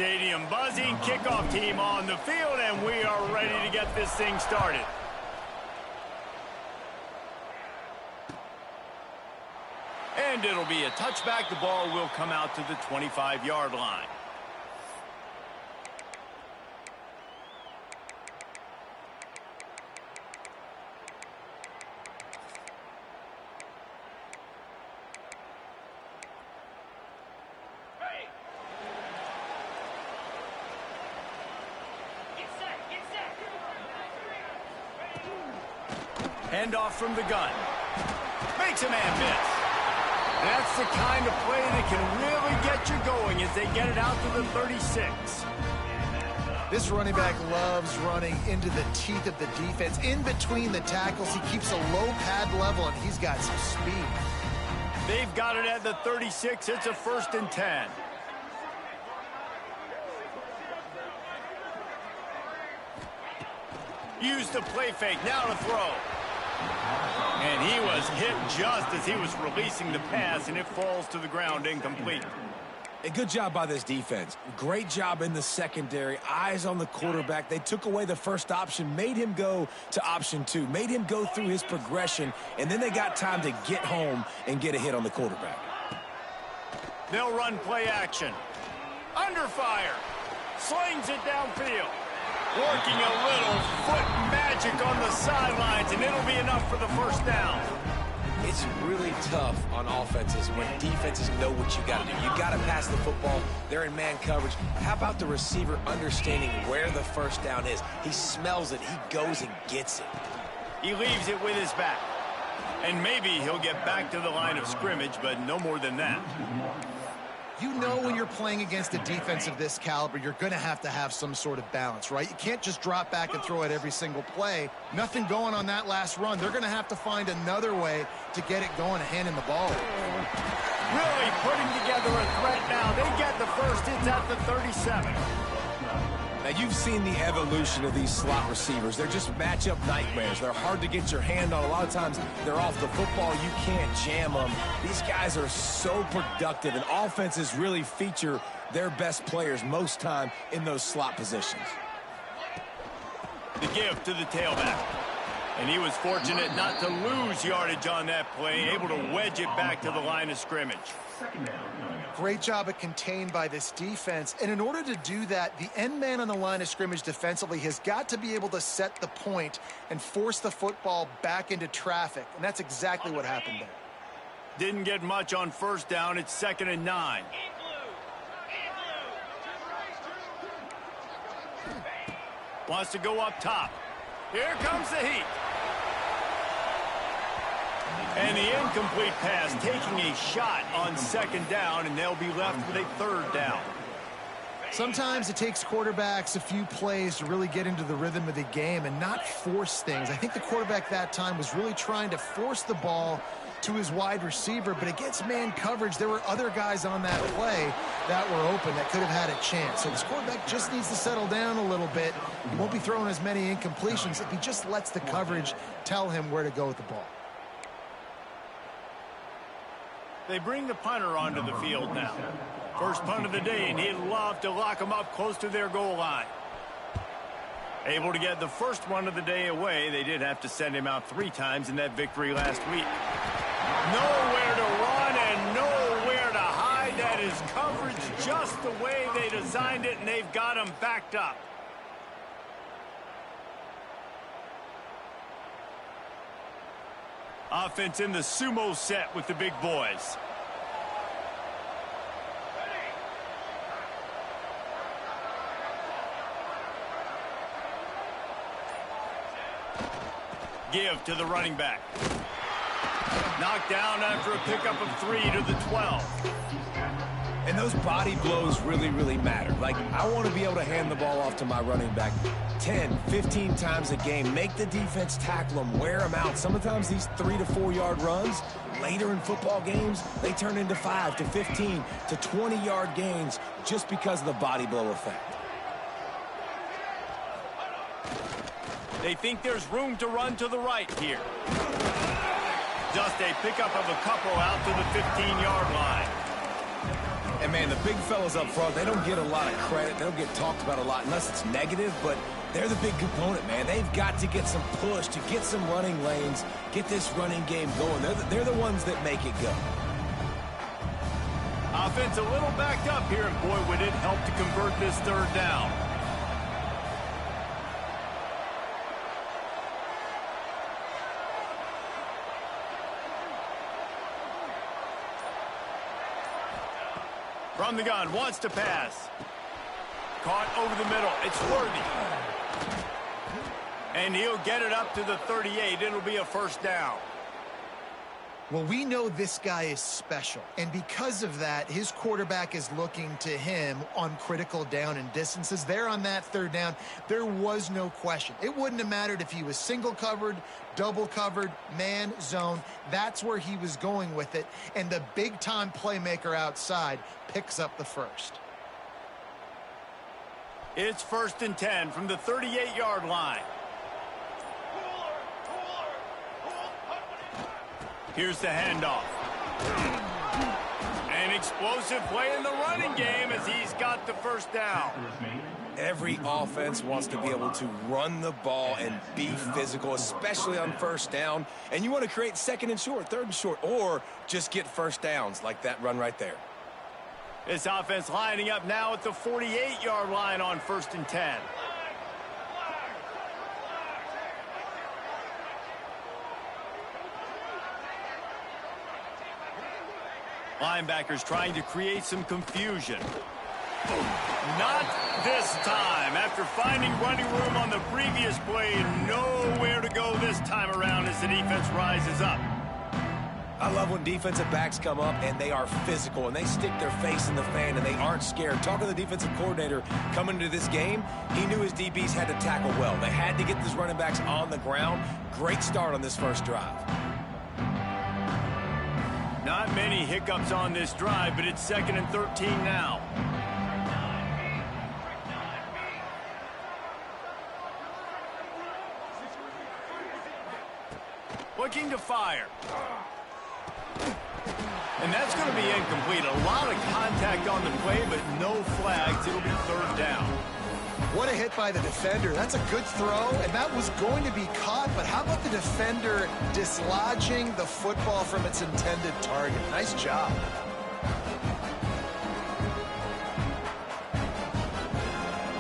Stadium buzzing, kickoff team on the field, and we are ready to get this thing started. And it'll be a touchback. The ball will come out to the 25-yard line. Handoff from the gun. Makes a man miss. That's the kind of play that can really get you going as they get it out to the 36. This running back loves running into the teeth of the defense. In between the tackles, he keeps a low pad level, and he's got some speed. They've got it at the 36. It's a 1st and 10. Use the play fake. Now to throw. And he was hit just as he was releasing the pass, and it falls to the ground incomplete. A good job by this defense. Great job in the secondary. Eyes on the quarterback. They took away the first option, made him go to option 2, made him go through his progression, and then they got time to get home and get a hit on the quarterback. They'll run play action. Under fire. Slings it downfield. Working a little foot magic on the sidelines, and it'll be enough for the 1st down. It's really tough on offenses when defenses know what you got to do. You got to pass the football. They're in man coverage. How about the receiver understanding where the 1st down is? He smells it. He goes and gets it. He leaves it with his back. And maybe he'll get back to the line of scrimmage, but no more than that. You know when you're playing against a defense of this caliber, you're going to have some sort of balance, right? You can't just drop back and throw it every single play. Nothing going on that last run. They're going to have to find another way to get it going and handing the ball. Really putting together a threat now. They get the 1st. It's at the 37. Now, you've seen the evolution of these slot receivers. They're just matchup nightmares. They're hard to get your hand on. A lot of times, they're off the football. You can't jam them. These guys are so productive, and offenses really feature their best players most time in those slot positions. The give to the tailback. And he was fortunate not to lose yardage on that play, able to wedge it back to the line of scrimmage. Great job at contained by this defense. And in order to do that, the end man on the line of scrimmage defensively has got to be able to set the point and force the football back into traffic. And that's exactly what happened there. Didn't get much on 1st down. It's 2nd and 9. Wants to go up top. Here comes the heat. And the incomplete pass taking a shot on 2nd down, and they'll be left with a 3rd down. Sometimes it takes quarterbacks a few plays to really get into the rhythm of the game and not force things. I think the quarterback that time was really trying to force the ball to his wide receiver, but against man coverage, there were other guys on that play that were open that could have had a chance. So this quarterback just needs to settle down a little bit. He won't be throwing as many incompletions if he just lets the coverage tell him where to go with the ball. They bring the punter onto the field now. First punt of the day, and he'd love to lock them up close to their goal line. Able to get the first one of the day away. They did have to send him out 3 times in that victory last week. Nowhere to run and nowhere to hide. That is coverage just the way they designed it, and they've got him backed up. Offense in the sumo set with the big boys. Give to the running back. Knocked down after a pickup of 3 to the 12. And those body blows really, really matter. Like, I want to be able to hand the ball off to my running back 10, 15 times a game. Make the defense tackle them, wear them out. Sometimes these 3 to 4 yard runs, later in football games, they turn into 5 to 15 to 20 yard gains just because of the body blow effect. They think there's room to run to the right here. Just a pickup of a couple out to the 15-yard line. And, man, the big fellas up front, they don't get a lot of credit. They don't get talked about a lot unless it's negative, but they're the big component, man. They've got to get some push, to get some running lanes, get this running game going. They're the ones that make it go. Offense a little backed up here, and boy, would it help to convert this third down. From the gun, wants to pass. Caught over the middle. It's Worthy. And he'll get it up to the 38. It'll be a first down. Well, we know this guy is special, and because of that, his quarterback is looking to him on critical down and distances. There on that third down, there was no question. It wouldn't have mattered if he was single covered, double covered, man, zone. That's where he was going with it, and the big-time playmaker outside picks up the first. It's 1st and 10 from the 38-yard line. Here's the handoff. An explosive play in the running game as he's got the first down. Every offense wants to be able to run the ball and be physical, especially on first down. And you want to create 2nd and short, 3rd and short, or just get first downs like that run right there. This offense lining up now at the 48-yard line on 1st and 10. Linebackers trying to create some confusion. Not this time. After finding running room on the previous play, nowhere to go this time around as the defense rises up. I love when defensive backs come up and they are physical and they stick their face in the fan and they aren't scared. Talking to the defensive coordinator coming into this game, he knew his DBs had to tackle well. They had to get these running backs on the ground. Great start on this first drive. Not many hiccups on this drive, but it's 2nd and 13 now. Looking to fire. And that's going to be incomplete. A lot of contact on the play, but no flags. It'll be 3rd down. What a hit by the defender. That's a good throw, and that was going to be caught, but how about the defender dislodging the football from its intended target? Nice job.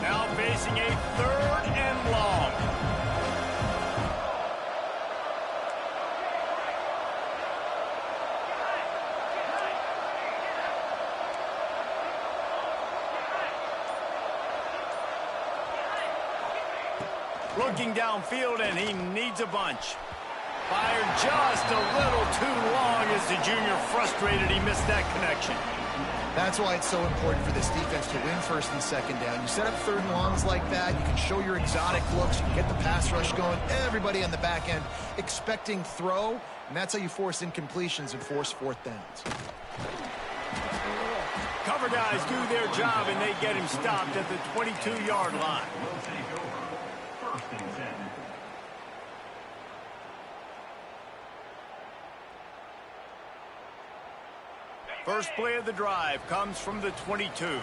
Now facing a 3rd and long. Looking downfield, and he needs a bunch. Fired just a little too long as the junior frustrated. He missed that connection. That's why it's so important for this defense to win 1st and 2nd down. You set up 3rd and longs like that, you can show your exotic looks, you can get the pass rush going, everybody on the back end expecting throw, and that's how you force incompletions and force 4th downs. Cover guys do their job, and they get him stopped at the 22-yard line. First play of the drive comes from the 22.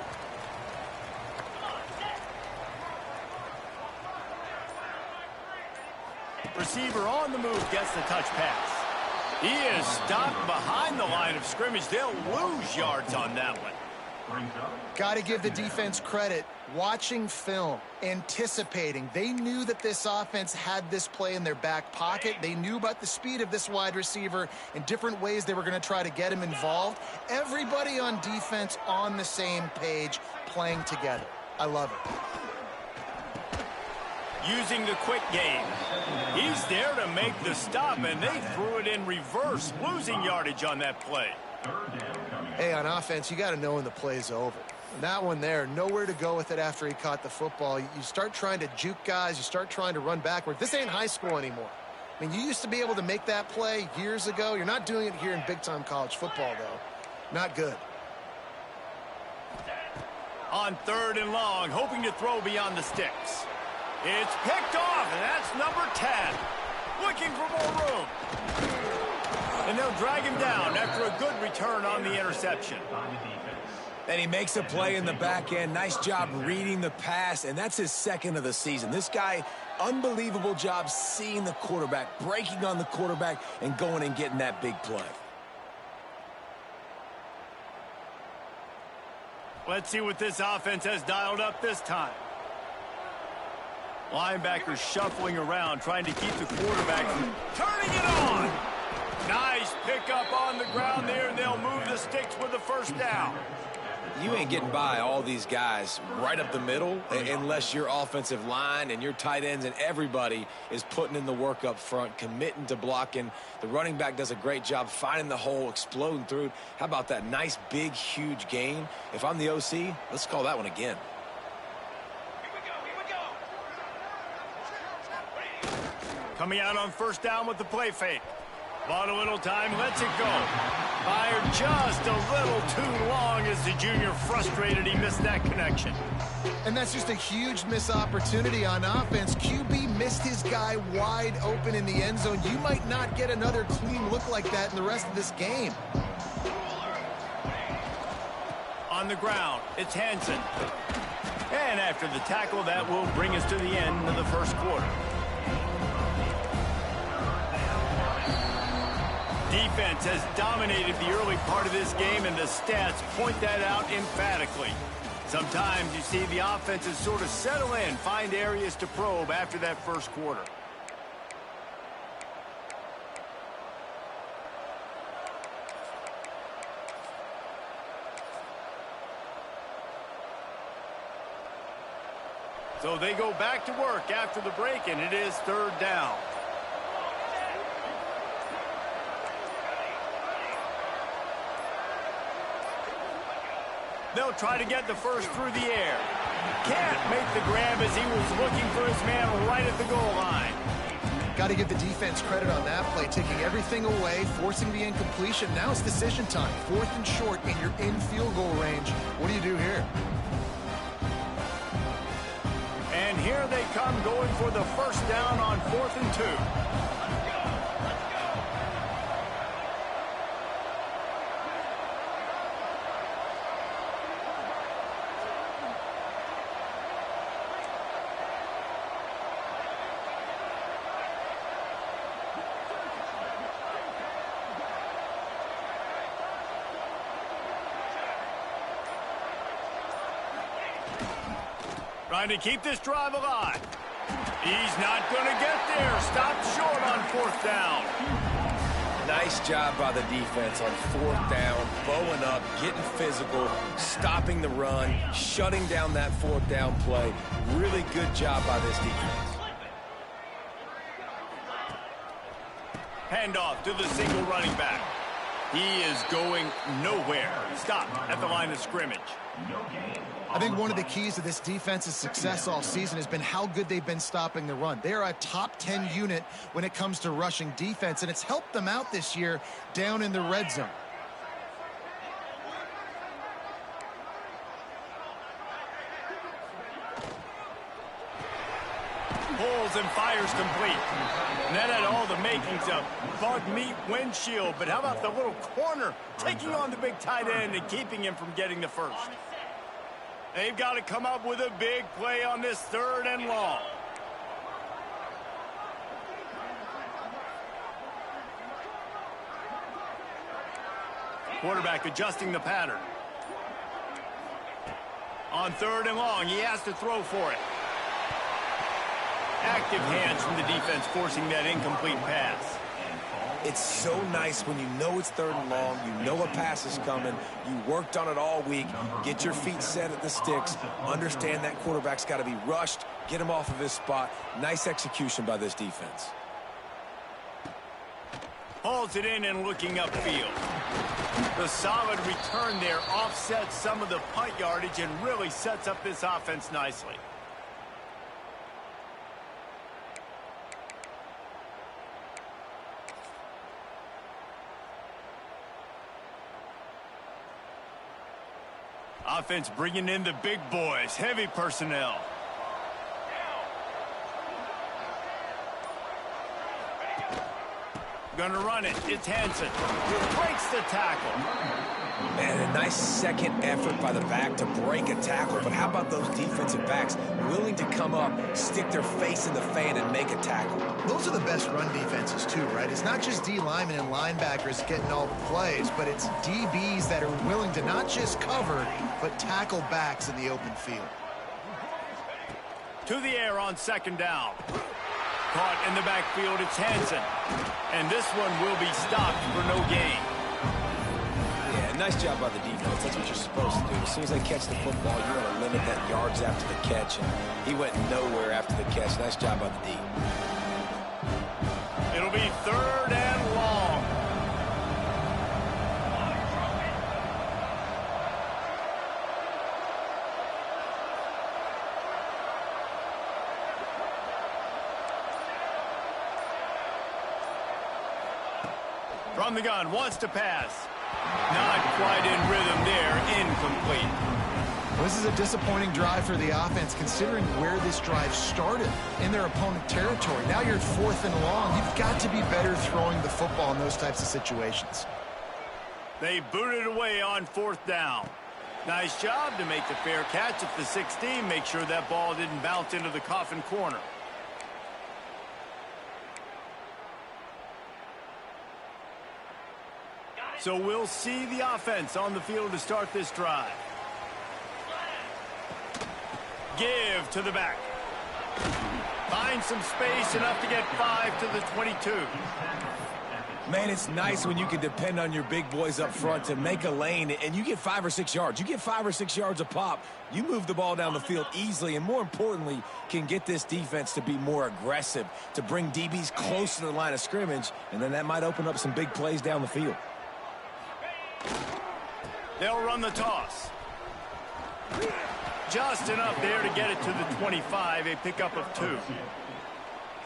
Receiver on the move gets the touch pass. He is stopped behind the line of scrimmage. They'll lose yards on that one. Got to give the defense credit. Watching film, anticipating. They knew that this offense had this play in their back pocket. They knew about the speed of this wide receiver and different ways they were going to try to get him involved. Everybody on defense on the same page, playing together. I love it. Using the quick game. He's there to make the stop, and they threw it in reverse, losing yardage on that play. Hey, on offense, you got to know when the play's over. And that one there, nowhere to go with it after he caught the football. You start trying to juke guys. You start trying to run backward. This ain't high school anymore. I mean, you used to be able to make that play years ago. You're not doing it here in big-time college football, though. Not good. On 3rd and long, hoping to throw beyond the sticks. It's picked off, and that's number 10. Looking for more room. And they'll drag him down after a good return on the interception. And he makes a play in the back end. Nice job reading the pass, and that's his second of the season. This guy, unbelievable job seeing the quarterback, breaking on the quarterback, and going and getting that big play. Let's see what this offense has dialed up this time. Linebackers shuffling around, trying to keep the quarterback from turning it on. Nice pickup on the ground there, and they'll move the sticks with the first down. You ain't getting by all these guys right up the middle unless your offensive line and your tight ends and everybody is putting in the work up front, committing to blocking. The running back does a great job finding the hole, exploding through. How about that nice, big, huge gain? If I'm the OC, let's call that one again. Coming out on first down with the play fake. Bought a little time, lets it go. Fired just a little too long as the junior frustrated he missed that connection. And that's just a huge missed opportunity on offense. QB missed his guy wide open in the end zone. You might not get another clean look like that in the rest of this game. On the ground, it's Hansen. And after the tackle, that will bring us to the end of the first quarter. Defense has dominated the early part of this game, and the stats point that out emphatically. Sometimes you see the offenses sort of settle in, find areas to probe after that first quarter. So they go back to work after the break, and it is third down. They'll try to get the first through the air. Can't make the grab as he was looking for his man right at the goal line. Got to give the defense credit on that play, taking everything away, forcing the incompletion. Now it's decision time. 4th and short, and you're in field goal range. What do you do here? And here they come going for the first down on 4th and 2. Trying to keep this drive alive. He's not going to get there. Stopped short on 4th down. Nice job by the defense on 4th down, bowing up, getting physical, stopping the run, shutting down that 4th down play. Really good job by this defense. Handoff to the single running back. He is going nowhere. Stop at the line of scrimmage. I think one of the keys to this defense's success all season has been how good they've been stopping the run. They are a top 10 unit when it comes to rushing defense, and it's helped them out this year down in the red zone. Pulls and fires complete. And that had all the makings of bug meat windshield, but how about the little corner taking on the big tight end and keeping him from getting the first? They've got to come up with a big play on this 3rd and long. Quarterback adjusting the pattern. On 3rd and long, he has to throw for it. Active hands from the defense forcing that incomplete pass. It's so nice when you know it's 3rd and long, you know a pass is coming, you worked on it all week, get your feet set at the sticks, understand that quarterback's got to be rushed, get him off of his spot. Nice execution by this defense. Hauls it in and looking upfield. The solid return there offsets some of the punt yardage and really sets up this offense nicely. Offense bringing in the big boys, heavy personnel. Gonna run it. It's Hansen. Breaks the tackle. Man, a nice second effort by the back to break a tackle. But how about those defensive backs willing to come up, stick their face in the fan, and make a tackle? Those are the best run defenses, too, right? It's not just D linemen and linebackers getting all the plays, but it's DBs that are willing to not just cover, but tackle backs in the open field. To the air on second down. Caught in the backfield, it's Hansen. And this one will be stopped for no gain. Yeah, nice job by the defense. That's what you're supposed to do. As soon as they catch the football, you want to limit that yards after the catch. And he went nowhere after the catch. Nice job by the D. It'll be third and long. From the gun, wants to pass. Not quite in rhythm there, incomplete. This is a disappointing drive for the offense, considering where this drive started in their opponent territory. Now you're at 4th and long. You've got to be better throwing the football in those types of situations. They booted away on 4th down. Nice job to make the fair catch at the 16. Make sure that ball didn't bounce into the coffin corner. So we'll see the offense on the field to start this drive. Give to the back. Find some space, enough to get 5 to the 22. Man, it's nice when you can depend on your big boys up front to make a lane, and you get 5 or 6 yards. You get 5 or 6 yards a pop. You move the ball down the field easily, and more importantly, can get this defense to be more aggressive, to bring DBs close to the line of scrimmage, and then that might open up some big plays down the field. They'll run the toss. Just enough there to get it to the 25, a pickup of 2.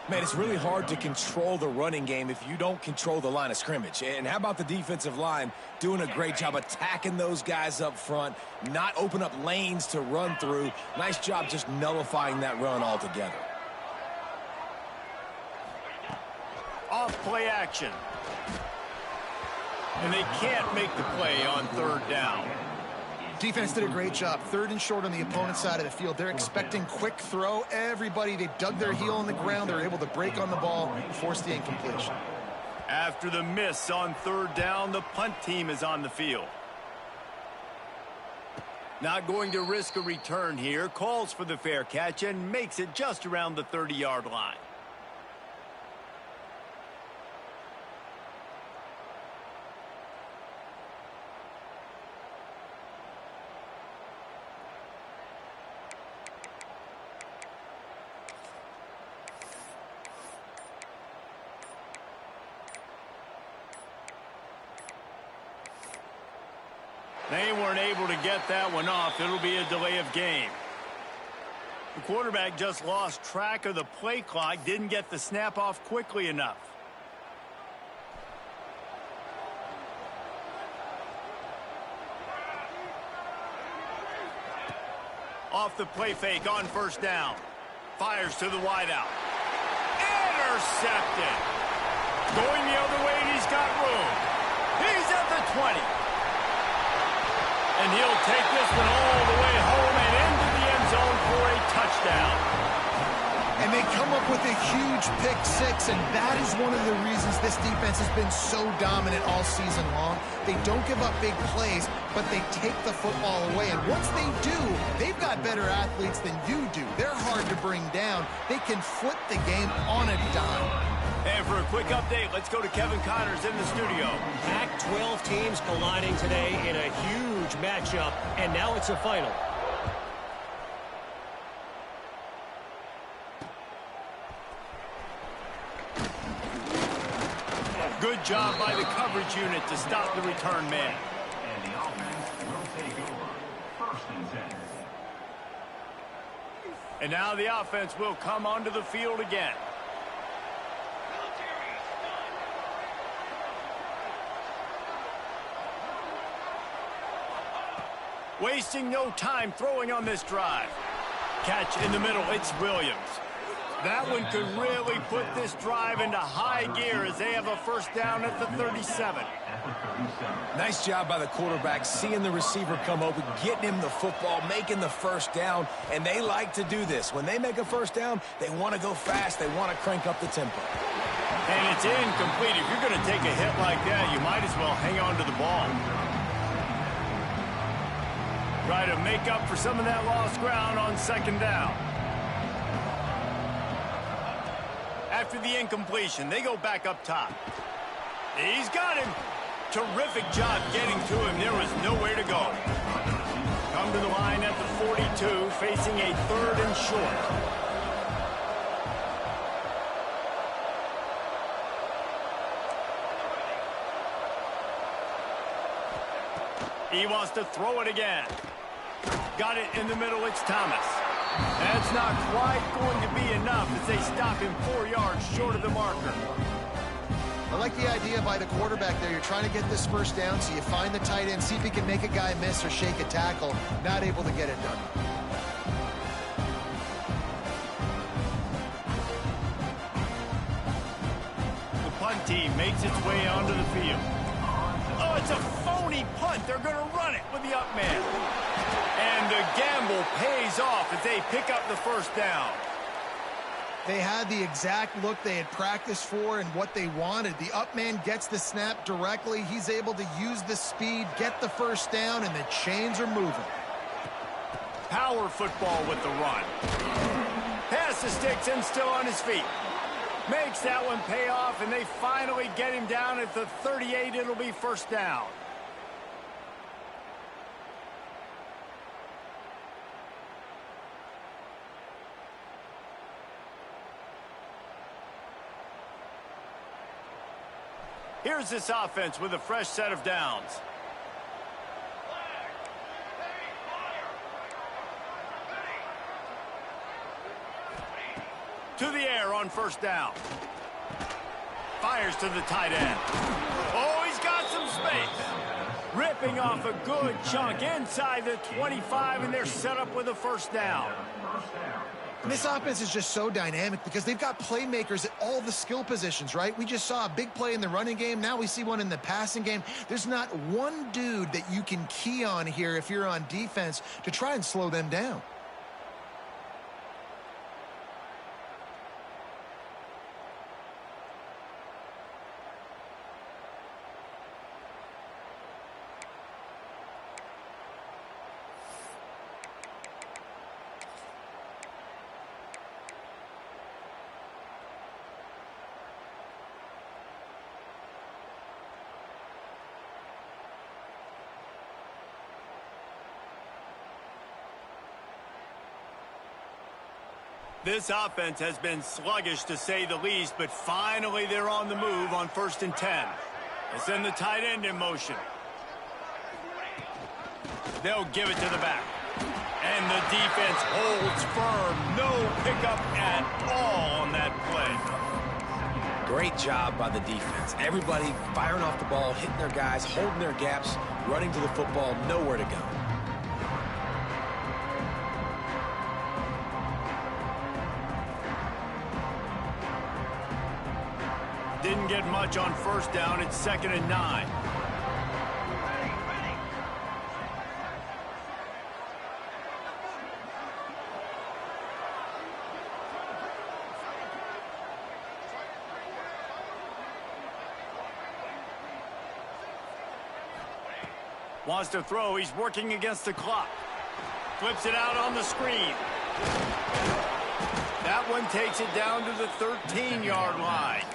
Man, it's really hard to control the running game if you don't control the line of scrimmage. And how about the defensive line doing a great job attacking those guys up front, not open up lanes to run through. Nice job just nullifying that run altogether. Off play action. And they can't make the play on 3rd down. Defense did a great job. 3rd and short on the opponent's side of the field. They're expecting quick throw. Everybody, they dug their heel in the ground. They're able to break on the ball, force the incompletion. After the miss on 3rd down, the punt team is on the field. Not going to risk a return here. Calls for the fair catch and makes it just around the 30-yard line. They weren't able to get that one off. It'll be a delay of game. The quarterback just lost track of the play clock, didn't get the snap off quickly enough. Off the play fake on 1st down. Fires to the wideout. Intercepted. Going the other way, and he's got room. He's at the 20. And he'll take this one all the way home and into the end zone for a touchdown. And they come up with a huge pick-6, and that is one of the reasons this defense has been so dominant all season long. They don't give up big plays, but they take the football away. And once they do, they've got better athletes than you do. They're hard to bring down. They can flip the game on a dime. And for a quick update, let's go to Kevin Connors in the studio. Pac-12 teams colliding today in a huge matchup, and now it's a final. Good job by the coverage unit to stop the return man. And the offense will take over 1st and 10. And now the offense will come onto the field again. Wasting no time throwing on this drive. Catch in the middle, it's Williams. That one could really put this drive into high gear as they have a first down at the 37. Nice job by the quarterback, seeing the receiver come open, getting him the football, making the first down, and they like to do this. When they make a first down, they want to go fast. They want to crank up the tempo. And it's incomplete. If you're going to take a hit like that, you might as well hang on to the ball. Try to make up for some of that lost ground on second down. After the incompletion, they go back up top. He's got him. Terrific job getting to him. There was nowhere to go. Come to the line at the 42, facing a 3rd and short. He wants to throw it again. Got it in the middle. It's Thomas. That's not quite going to be enough as they stop him 4 yards short of the marker. I like the idea by the quarterback there. You're trying to get this first down, so you find the tight end, see if he can make a guy miss or shake a tackle. Not able to get it done. The punt team makes its way onto the field. Oh, it's a phony punt. They're going to run it with the up man. And the gamble pays off as they pick up the first down. They had the exact look they had practiced for and what they wanted. The up man gets the snap directly. He's able to use the speed, get the first down, and the chains are moving. Power football with the run. Pass the sticks and still on his feet. Makes that one pay off, and they finally get him down at the 38. It'll be first down. Here's this offense with a fresh set of downs. To the air on first down. Fires to the tight end. Oh, he's got some space. Ripping off a good chunk inside the 25, and they're set up with a first down. And this offense is just so dynamic because they've got playmakers at all the skill positions, right? We just saw a big play in the running game. Now we see one in the passing game. There's not one dude that you can key on here if you're on defense to try and slow them down. This offense has been sluggish to say the least, but finally they're on the move on 1st and 10. They send the tight end in motion. They'll give it to the back. And the defense holds firm. No pickup at all on that play. Great job by the defense. Everybody firing off the ball, hitting their guys, holding their gaps, running to the football, nowhere to go. Didn't get much on first down. It's 2nd and 9. Wants to throw. He's working against the clock. Flips it out on the screen. That one takes it down to the 13-yard line.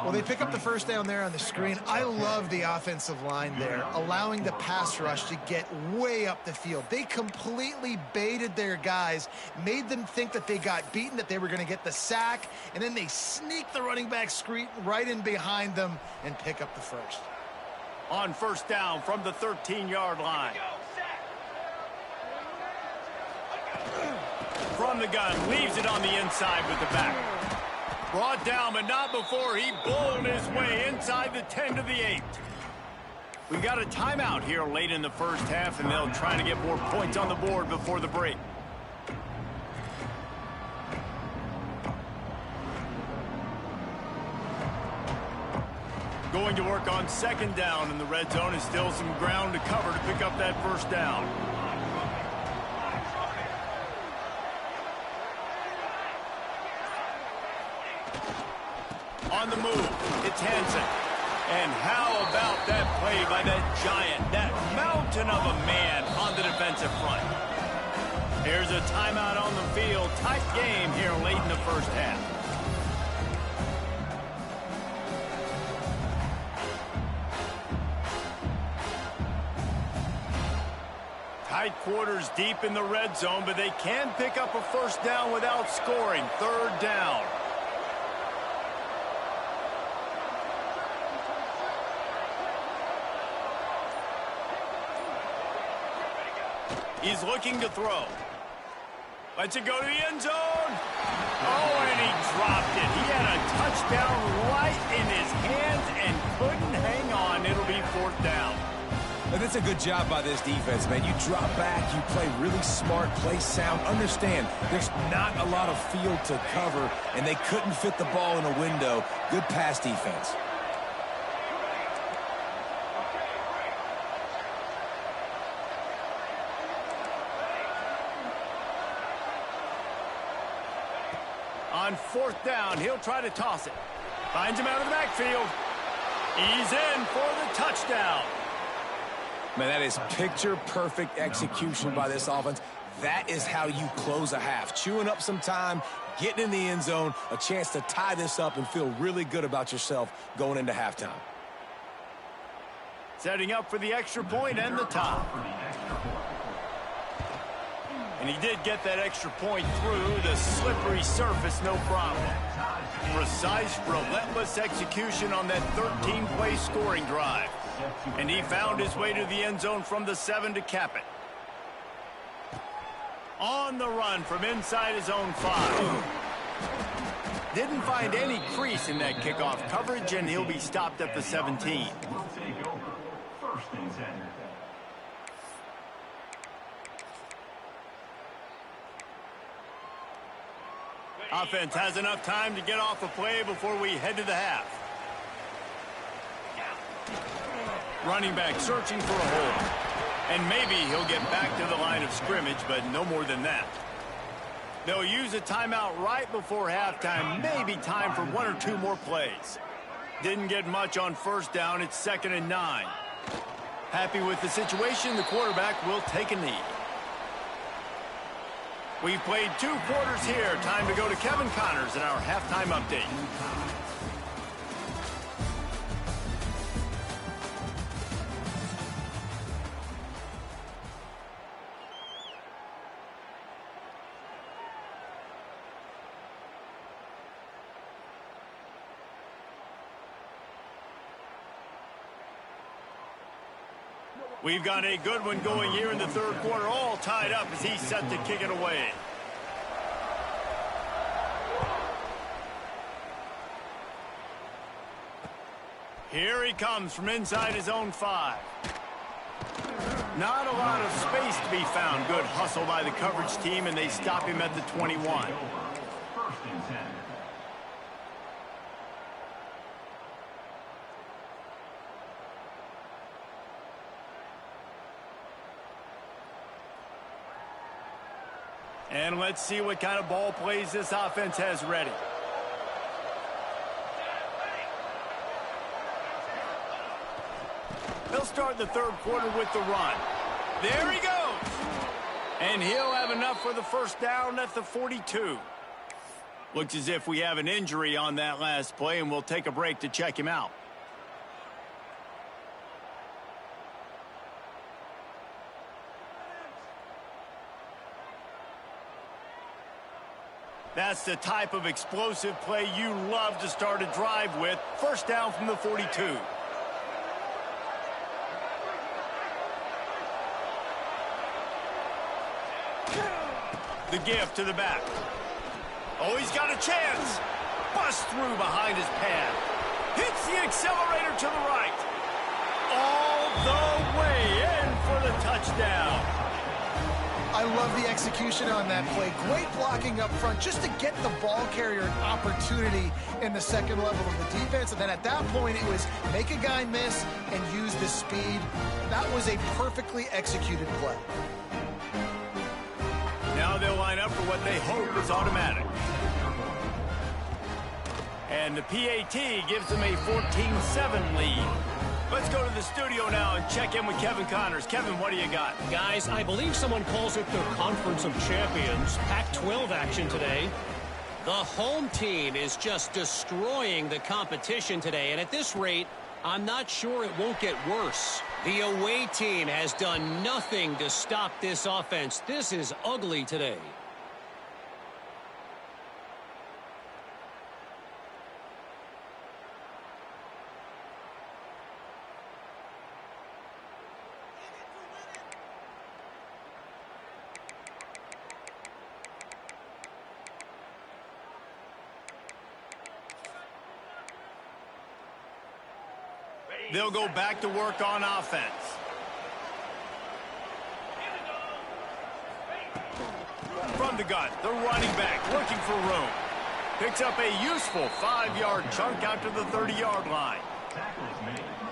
Well, they pick up the first down there on the screen. I love the offensive line there, allowing the pass rush to get way up the field. They completely baited their guys, made them think that they got beaten, that they were going to get the sack, and then they sneak the running back screen right in behind them and pick up the first. On first down from the 13-yard line. From the gun, leaves it on the inside with the back. Brought down, but not before he bowled his way inside the 10 to the 8. We got a timeout here late in the first half, and they'll try to get more points on the board before the break. Going to work on second down in the red zone, is still some ground to cover to pick up that first down. On the move, it's Hansen. And how about that play by that giant, that mountain of a man on the defensive front? Here's a timeout on the field. Tight game here late in the first half. Tight quarters deep in the red zone, but they can pick up a first down without scoring. Third down. He's looking to throw. Lets it go to the end zone. Oh, and he dropped it. He had a touchdown right in his hands and couldn't hang on. It'll be fourth down. And that's a good job by this defense, man. You drop back, you play really smart, play sound. Understand, there's not a lot of field to cover, and they couldn't fit the ball in a window. Good pass defense. On fourth down, he'll try to toss it. Finds him out of the backfield. He's in for the touchdown. Man, that is picture-perfect execution by this offense. That is how you close a half. Chewing up some time, getting in the end zone, a chance to tie this up and feel really good about yourself going into halftime. Setting up for the extra point and the tie. And he did get that extra point through the slippery surface, no problem. Precise, relentless execution on that 13-play scoring drive. And he found his way to the end zone from the 7 to cap it. On the run from inside his own 5. Didn't find any crease in that kickoff coverage, and he'll be stopped at the 17. First and 10. Offense has enough time to get off a play before we head to the half. Running back searching for a hole. And maybe he'll get back to the line of scrimmage, but no more than that. They'll use a timeout right before halftime. Maybe time for 1 or 2 more plays. Didn't get much on first down. It's 2nd and 9. Happy with the situation, the quarterback will take a knee. We've played 2 quarters here. Time to go to Kevin Connors in our halftime update. We've got a good one going here in the third quarter, all tied up as he's set to kick it away. Here he comes from inside his own 5. Not a lot of space to be found. Good hustle by the coverage team, and they stop him at the 21. First and 10. And let's see what kind of ball plays this offense has ready. He'll start the third quarter with the run. There he goes. And he'll have enough for the first down at the 42. Looks as if we have an injury on that last play, and we'll take a break to check him out. That's the type of explosive play you love to start a drive with. First down from the 42. The give to the back. Oh, he's got a chance. Bust through behind his pad. Hits the accelerator to the right. All the way in for the touchdown. I I love the execution on that play. Great blocking up front just to get the ball carrier an opportunity in the second level of the defense. And then at that point, it was make a guy miss and use the speed. That was a perfectly executed play. Now they'll line up for what they hope is automatic. And the PAT gives them a 14-7 lead. Let's go to the studio now and check in with Kevin Connors. Kevin, what do you got? Guys, I believe someone calls it the Conference of Champions. Pac-12 action today. The home team is just destroying the competition today. And at this rate, I'm not sure it won't get worse. The away team has done nothing to stop this offense. This is ugly today. They'll go back to work on offense. From the gun, the running back looking for room. Picks up a useful 5-yard chunk out to the 30-yard line.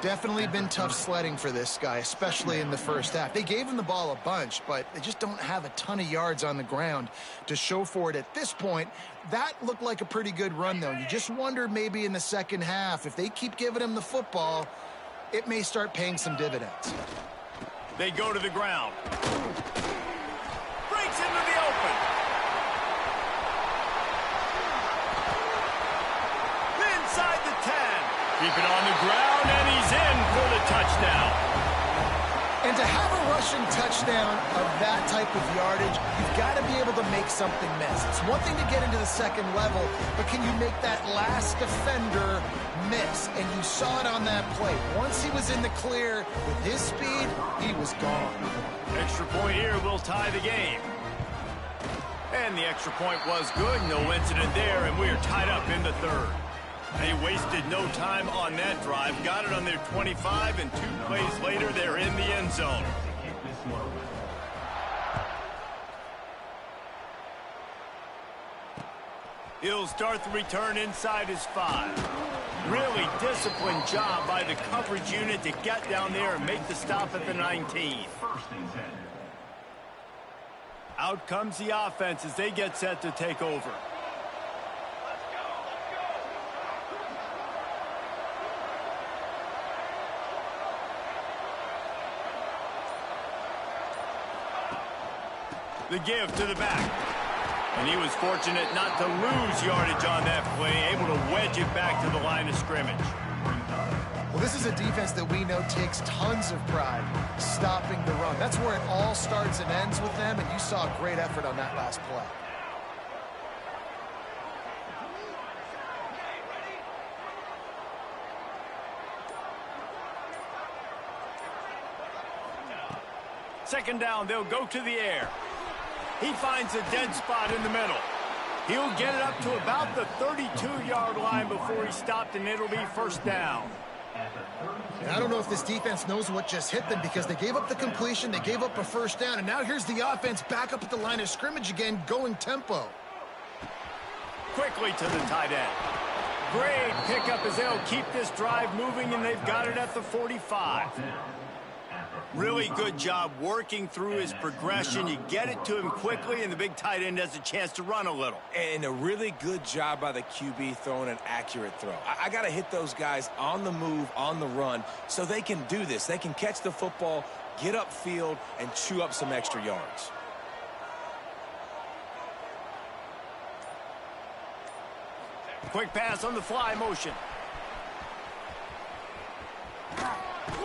Definitely been tough sledding for this guy, especially in the first half. They gave him the ball a bunch, but they just don't have a ton of yards on the ground to show for it at this point. That looked like a pretty good run, though. You just wonder maybe in the second half, if they keep giving him the football, it may start paying some dividends. They go to the ground. Breaks into the open. Inside the 10. Keep it on the ground, and he's in for the touchdown. And to have a rushing touchdown of that type of yardage, you've got to be able to make something miss. It's one thing to get into the second level, but can you make that last defender miss? And you saw it on that play. Once he was in the clear with his speed, he was gone. Extra point here will tie the game. And the extra point was good. No incident there, and we are tied up in the third. They wasted no time on that drive. Got it on their 25, and 2 plays later, they're in the end zone. He'll start the return inside his 5. Really disciplined job by the coverage unit to get down there and make the stop at the 19. Out comes the offense as they get set to take over. The give to the back. And he was fortunate not to lose yardage on that play, able to wedge it back to the line of scrimmage. Well, this is a defense that we know takes tons of pride stopping the run. That's where it all starts and ends with them, and you saw a great effort on that last play. Second down, they'll go to the air. He finds a dead spot in the middle. He'll get it up to about the 32-yard line before he stopped, and it'll be first down. And I don't know if this defense knows what just hit them because they gave up the completion, they gave up a first down, and now here's the offense back up at the line of scrimmage again, going tempo. Quickly to the tight end. Great pickup as they'll keep this drive moving, and they've got it at the 45. Really good job working through his progression. You get it to him quickly, and the big tight end has a chance to run a little. And a really good job by the QB throwing an accurate throw. I got to hit those guys on the move, on the run, so they can do this. They can catch the football, get upfield, and chew up some extra yards. Quick pass on the fly motion.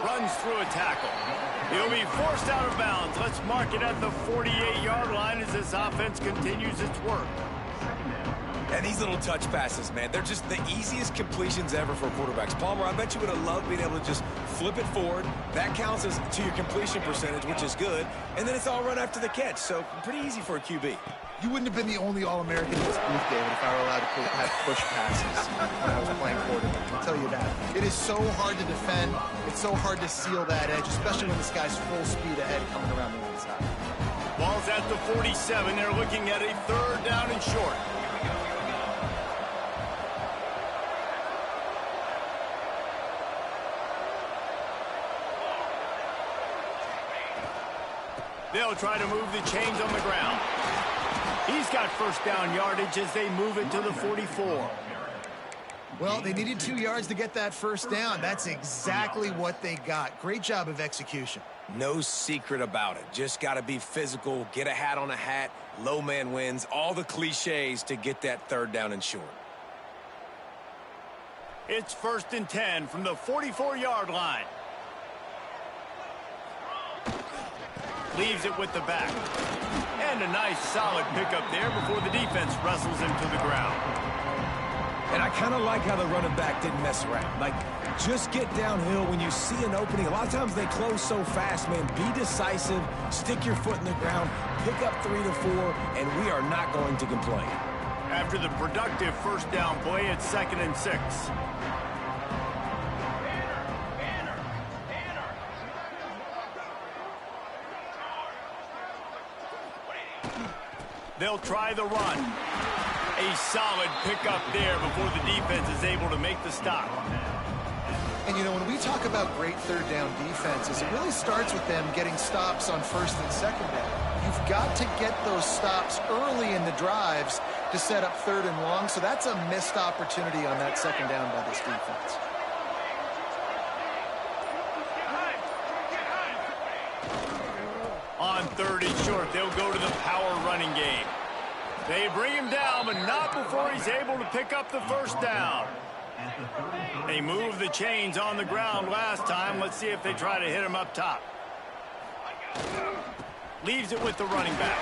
Runs through a tackle. He'll be forced out of bounds. Let's mark it at the 48-yard line as this offense continues its work. And these little touch passes, man, they're just the easiest completions ever for quarterbacks. Palmer, I bet you would have loved being able to just flip it forward. That counts as to your completion percentage, which is good. And then it's all run after the catch, so pretty easy for a QB. You wouldn't have been the only All-American in this booth, David, if I were allowed to have push passes when I was playing quarterback. I'll tell you that. It is so hard to defend. It's so hard to seal that edge, especially when this guy's full speed ahead coming around the inside. Ball's at the 47. They're looking at a third down and short. They'll try to move the chains on the ground. He's got first down yardage as they move it to the 44. Well, they needed 2 yards to get that first down. That's exactly what they got. Great job of execution. No secret about it. Just got to be physical, get a hat on a hat, low man wins, all the cliches to get that third down and short. It's 1st and 10 from the 44-yard line. Leaves it with the back. And a nice solid pickup there before the defense wrestles him to the ground. And I kind of like how the running back didn't mess around. Like, just get downhill when you see an opening. A lot of times they close so fast, man. Be decisive, stick your foot in the ground, pick up 3 to 4, and we are not going to complain. After the productive first down play, it's 2nd and 6. They'll try the run. A solid pickup there before the defense is able to make the stop. And, you know, when we talk about great third down defenses, it really starts with them getting stops on 1st and 2nd down. You've got to get those stops early in the drives to set up 3rd and long, so that's a missed opportunity on that 2nd down by this defense. On 3rd and short, they'll go to the power running game. They bring him down, but not before he's able to pick up the first down. They moved the chains on the ground last time. Let's see if they try to hit him up top. Leaves it with the running back.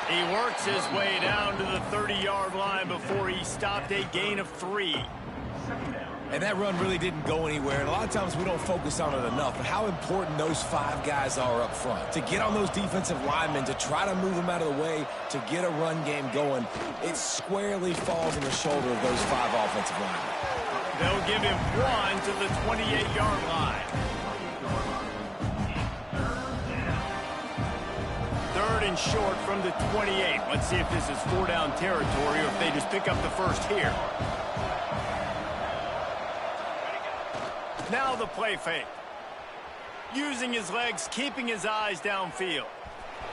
He works his way down to the 30-yard line before he stopped a gain of 3. And that run really didn't go anywhere. And a lot of times we don't focus on it enough. But how important those 5 guys are up front. To get on those defensive linemen, to try to move them out of the way, to get a run game going, it squarely falls on the shoulder of those 5 offensive linemen. They'll give him 1 to the 28-yard line. 3rd and short from the 28. Let's see if this is 4-down territory or if they just pick up the first here. Now the play fake. Using his legs, keeping his eyes downfield.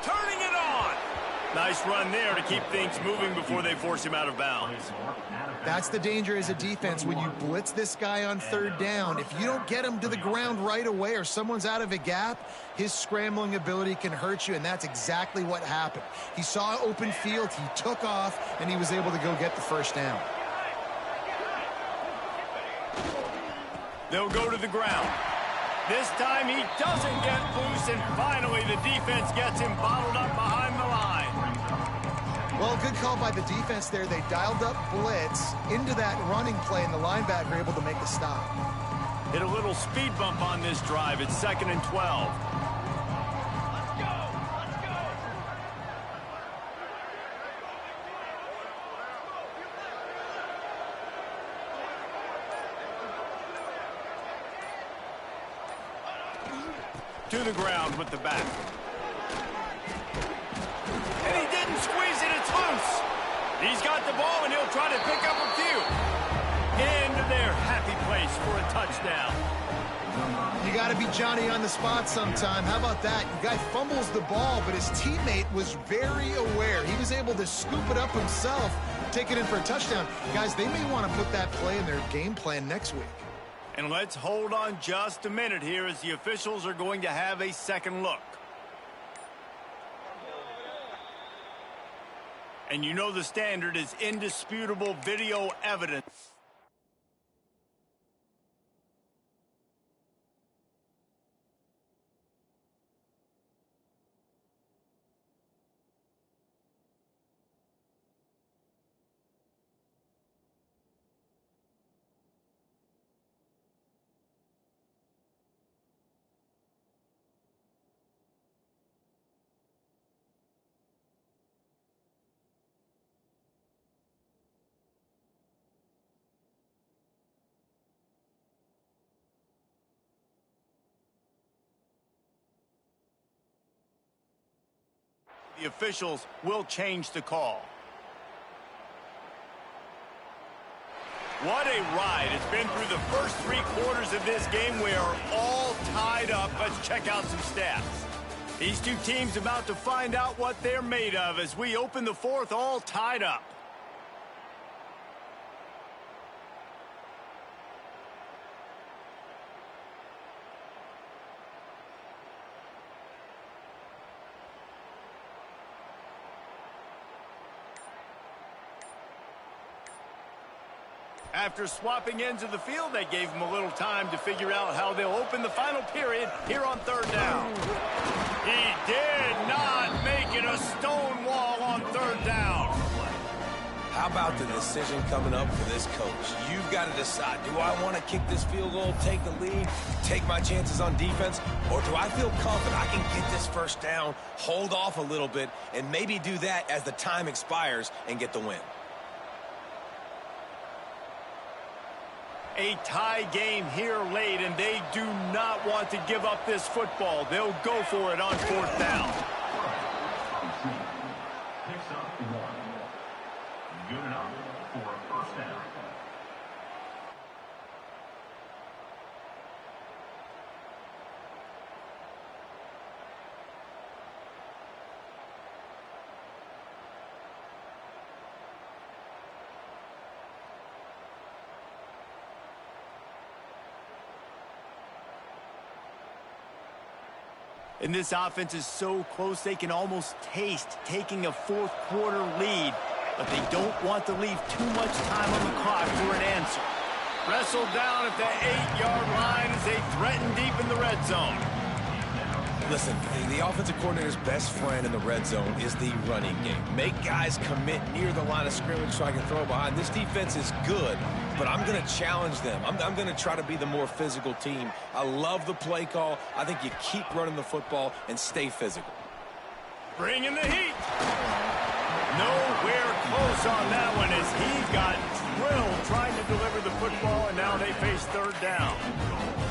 Turning it on. Nice run there to keep things moving before they force him out of bounds. That's the danger as a defense when you blitz this guy on 3rd down. If you don't get him to the ground right away or someone's out of a gap, his scrambling ability can hurt you, and that's exactly what happened. He saw open field, he took off, and he was able to go get the first down. They'll go to the ground. This time he doesn't get loose, and finally the defense gets him bottled up behind the line. Well, good call by the defense there. They dialed up blitz into that running play, and the linebacker able to make the stop. Hit a little speed bump on this drive. It's 2nd and 12. To the ground with the back. And he didn't squeeze it, it's loose. He's got the ball and he'll try to pick up a few. Into their happy place for a touchdown. You got to be Johnny on the spot sometime. How about that? The guy fumbles the ball, but his teammate was very aware. He was able to scoop it up himself, take it in for a touchdown. Guys, they may want to put that play in their game plan next week. And let's hold on just a minute here as the officials are going to have a second look. And you know the standard is indisputable video evidence. The officials will change the call. What a ride. It's been through the first 3 quarters of this game. We are all tied up. Let's check out some stats. These two teams about to find out what they're made of as we open the 4th all tied up. After swapping ends of the field, they gave them a little time to figure out how they'll open the final period here on 3rd down. He did not make it a stone wall on 3rd down. How about the decision coming up for this coach? You've got to decide, do I want to kick this field goal, take the lead, take my chances on defense, or do I feel confident I can get this 1st down, hold off a little bit, and maybe do that as the time expires and get the win? A tie game here late, and they do not want to give up this football. They'll go for it on 4th down. Picks up 1. Good enough for a 1st down. And this offense is so close they can almost taste taking a 4th quarter lead. But they don't want to leave too much time on the clock for an answer. Wrestled down at the 8-yard line as they threaten deep in the red zone. Listen, the offensive coordinator's best friend in the red zone is the running game. Make guys commit near the line of scrimmage so I can throw behind. This defense is good, but I'm going to challenge them. I'm going to try to be the more physical team. I love the play call. I think you keep running the football and stay physical. Bring in the heat. Nowhere close on that one as he got drilled trying to deliver the football, and now they face 3rd down.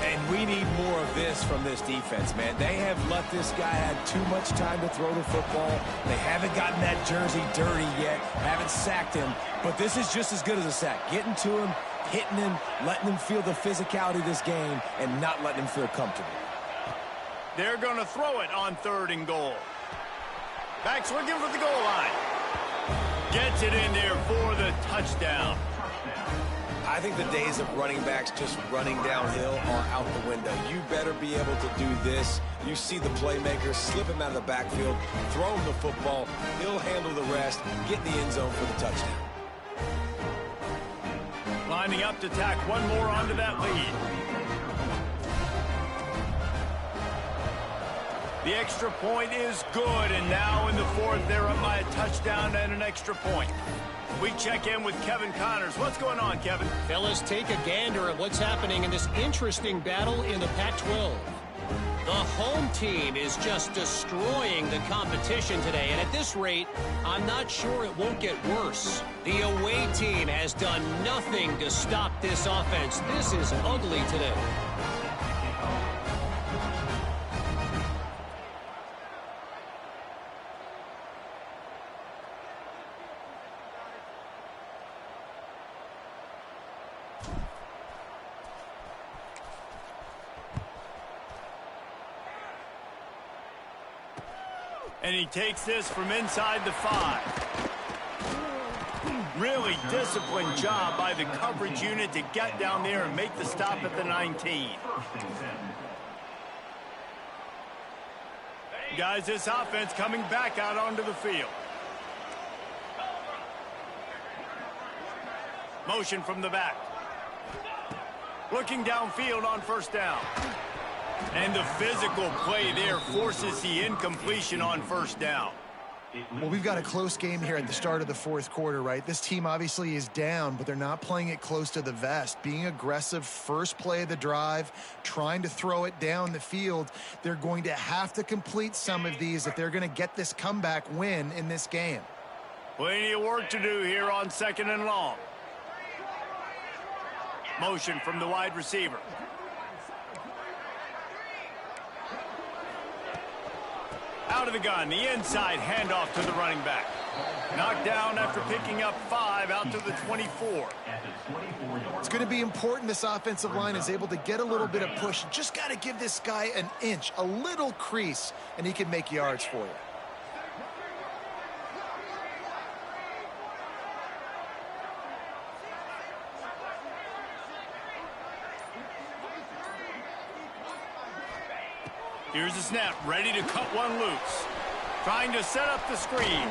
And we need more of this from this defense, man. They have let this guy have too much time to throw the football. They haven't gotten that jersey dirty yet, haven't sacked him. But this is just as good as a sack. Getting to him, hitting him, letting him feel the physicality of this game, and not letting him feel comfortable. They're going to throw it on 3rd and goal. Backs looking for the goal line. Gets it in there for the touchdown. I think the days of running backs just running downhill are out the window. You better be able to do this. You see the playmaker, slip him out of the backfield, throw him the football, he'll handle the rest, get in the end zone for the touchdown. Lining up to tack one more onto that lead. The extra point is good, and now in the 4th, they're up by a touchdown and an extra point. We check in with Kevin Connors. What's going on, Kevin? Fellas, take a gander at what's happening in this interesting battle in the Pac-12. The home team is just destroying the competition today, and at this rate, I'm not sure it won't get worse. The away team has done nothing to stop this offense. This is ugly today. And he takes this from inside the 5. Really disciplined job by the coverage unit to get down there and make the stop at the 19. Guys, this offense coming back out onto the field. Motion from the back. Looking downfield on 1st down. And the physical play there forces the incompletion on 1st down. Well, we've got a close game here at the start of the 4th quarter, right? This team obviously is down, but they're not playing it close to the vest. Being aggressive, first play of the drive, trying to throw it down the field. They're going to have to complete some of these if they're going to get this comeback win in this game. Plenty of work to do here on 2nd and long. Motion from the wide receiver. Out of the gun, the inside handoff to the running back. Knocked down after picking up 5 out to the 24. It's going to be important this offensive line is able to get a little bit of push. Just got to give this guy an inch, a little crease, and he can make yards for you. Here's the snap, ready to cut one loose. Trying to set up the screen.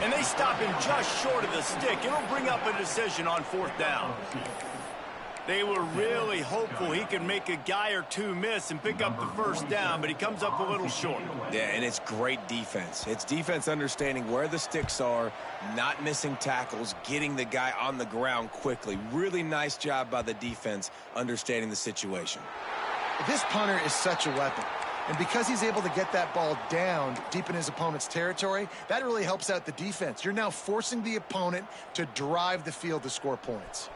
And they stop him just short of the stick. It'll bring up a decision on 4th down. They were really hopeful he could make a guy or two miss and pick up the 1st down, but he comes up a little short. Yeah, and it's great defense. It's defense understanding where the sticks are, not missing tackles, getting the guy on the ground quickly. Really nice job by the defense understanding the situation. This punter is such a weapon. And because he's able to get that ball down deep in his opponent's territory, that really helps out the defense. You're now forcing the opponent to drive the field to score points.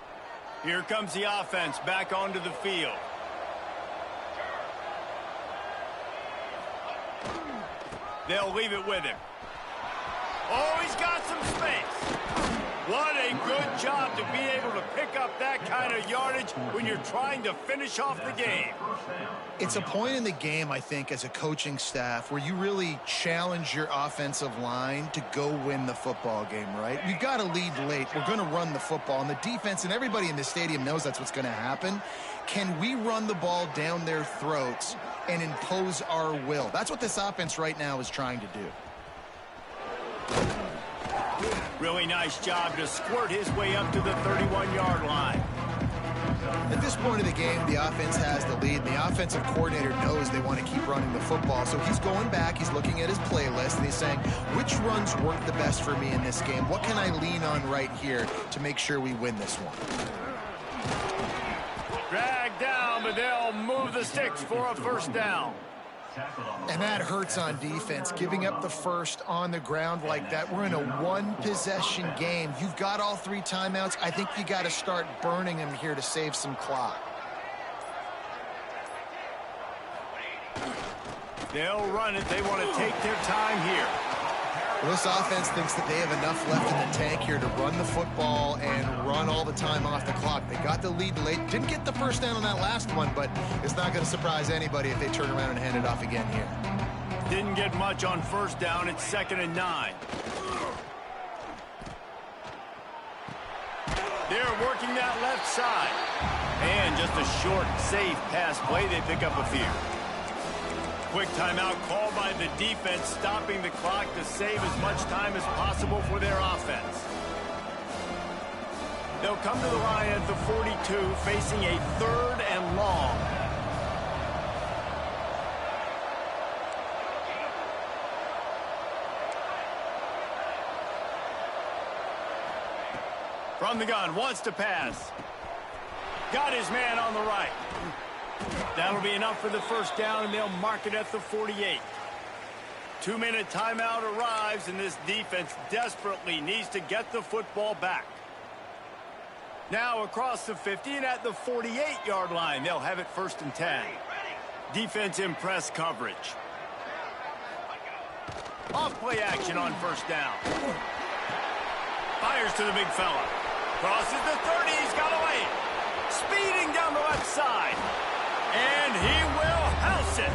Here comes the offense back onto the field. They'll leave it with him. Oh, he's got some space. What a good job to be able to pick up that kind of yardage when you're trying to finish off the game. It's a point in the game, I think, as a coaching staff where you really challenge your offensive line to go win the football game, right? We've got to lead late. We're going to run the football. And the defense and everybody in the stadium knows that's what's going to happen. Can we run the ball down their throats and impose our will? That's what this offense right now is trying to do. Really nice job to squirt his way up to the 31-yard line. At this point of the game, the offense has the lead. And the offensive coordinator knows they want to keep running the football. So he's going back, he's looking at his playlist, and he's saying, which runs work the best for me in this game? What can I lean on right here to make sure we win this one? Dragged down, but they'll move the sticks for a 1st down. And that hurts on defense, giving up the 1st on the ground like that. We're in a 1-possession game. You've got all 3 timeouts. I think you got to start burning them here to save some clock. They'll run it. They want to take their time here. Well, this offense thinks that they have enough left in the tank here to run the football and run all the time off the clock. They got the lead late. Didn't get the 1st down on that last one, but it's not going to surprise anybody if they turn around and hand it off again here. Didn't get much on 1st down. It's 2nd and 9. They're working that left side. And just a short, safe pass play. They pick up a few. Quick timeout called by the defense, stopping the clock to save as much time as possible for their offense. They'll come to the line at the 42, facing a 3rd and long. From the gun, wants to pass. Got his man on the right. That'll be enough for the 1st down, and they'll mark it at the 48. 2-minute timeout arrives, and this defense desperately needs to get the football back. Now across the 50 and at the 48-yard line, they'll have it 1st and 10. Defense in press coverage. Off play action on 1st down. Fires to the big fella. Crosses the 30, he's got away. Speeding down the left side. And he will house it.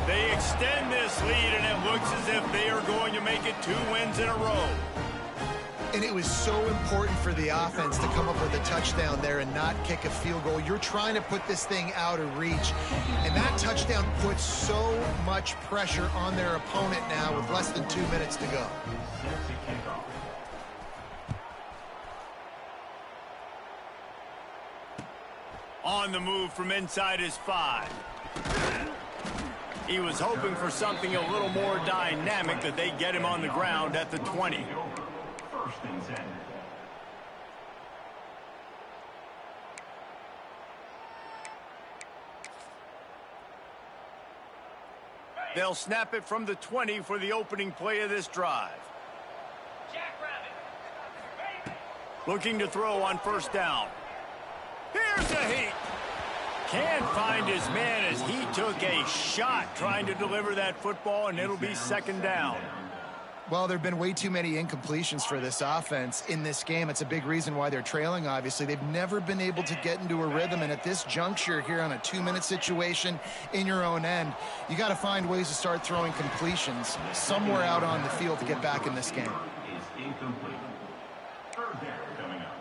They extend this lead, and it looks as if they are going to make it 2 wins in a row. And it was so important for the offense to come up with a touchdown there and not kick a field goal. You're trying to put this thing out of reach. And that touchdown puts so much pressure on their opponent now with less than 2 minutes to go. On the move from inside his 5. He was hoping for something a little more dynamic, that they get him on the ground at the 20. 1st and 10. They'll snap it from the 20 for the opening play of this drive. Looking to throw on 1st down. Here's the heat. Can't find his man as he took a shot trying to deliver that football, and it'll be second down. Well, there have been way too many incompletions for this offense in this game. It's a big reason why they're trailing, obviously. They've never been able to get into a rhythm, and at this juncture here on a 2-minute situation in your own end, you got to find ways to start throwing completions somewhere out on the field to get back in this game. Is incomplete. Third down coming up.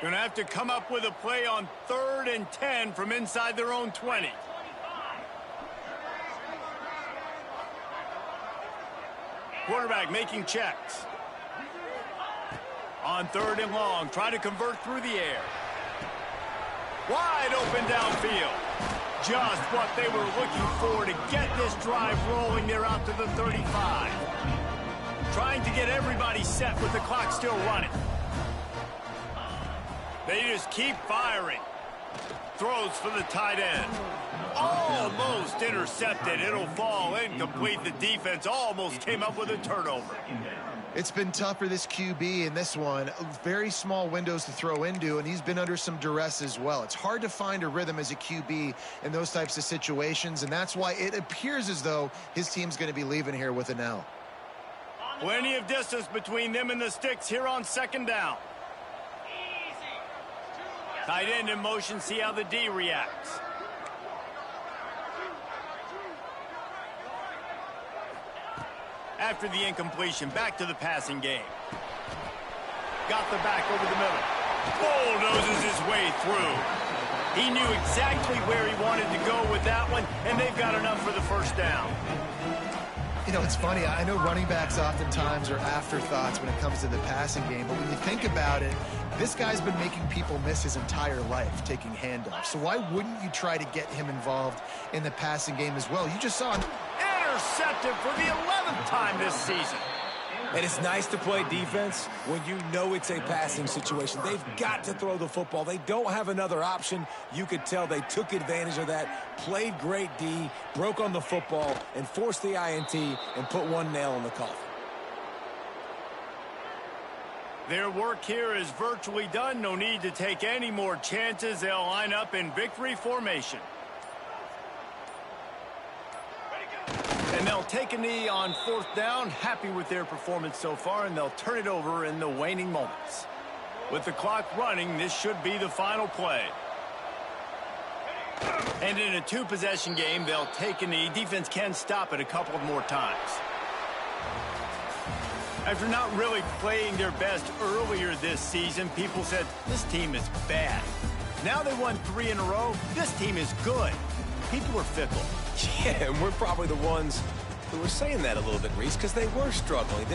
Going to have to come up with a play on 3rd and 10 from inside their own 20. Quarterback making checks. On 3rd and long, trying to convert through the air. Wide open downfield. Just what they were looking for to get this drive rolling. They're out to the 35. Trying to get everybody set with the clock still running. They just keep firing. Throws for the tight end. Almost intercepted. It'll fall incomplete. The defense almost came up with a turnover. It's been tough for this QB in this one. Very small windows to throw into, and he's been under some duress as well. It's hard to find a rhythm as a QB in those types of situations, and that's why it appears as though his team's going to be leaving here with an L. Plenty of distance between them and the sticks here on second down. Tight end in motion, see how the D reacts. After the incompletion, back to the passing game. Got the back over the middle. Bulldozes his way through. He knew exactly where he wanted to go with that one, and they've got enough for the first down. You know, it's funny. I know running backs oftentimes are afterthoughts when it comes to the passing game, but when you think about it, this guy's been making people miss his entire life taking handoffs. So why wouldn't you try to get him involved in the passing game as well? You just saw him intercepted for the 11th time this season. And it's nice to play defense when you know it's a passing situation. They've got to throw the football. They don't have another option. You could tell they took advantage of that, played great D, broke on the football, and forced the INT and put one nail in the coffin. Their work here is virtually done. No need to take any more chances. They'll line up in victory formation. And they'll take a knee on 4th down. Happy with their performance so far, and they'll turn it over in the waning moments. With the clock running, this should be the final play. And in a 2-possession game, they'll take a knee. Defense can stop it a couple of more times. After not really playing their best earlier this season, people said, this team is bad. Now they won 3 in a row. This team is good. People are fickle. Yeah, and we're probably the ones who were saying that a little bit, Reese, because they were struggling.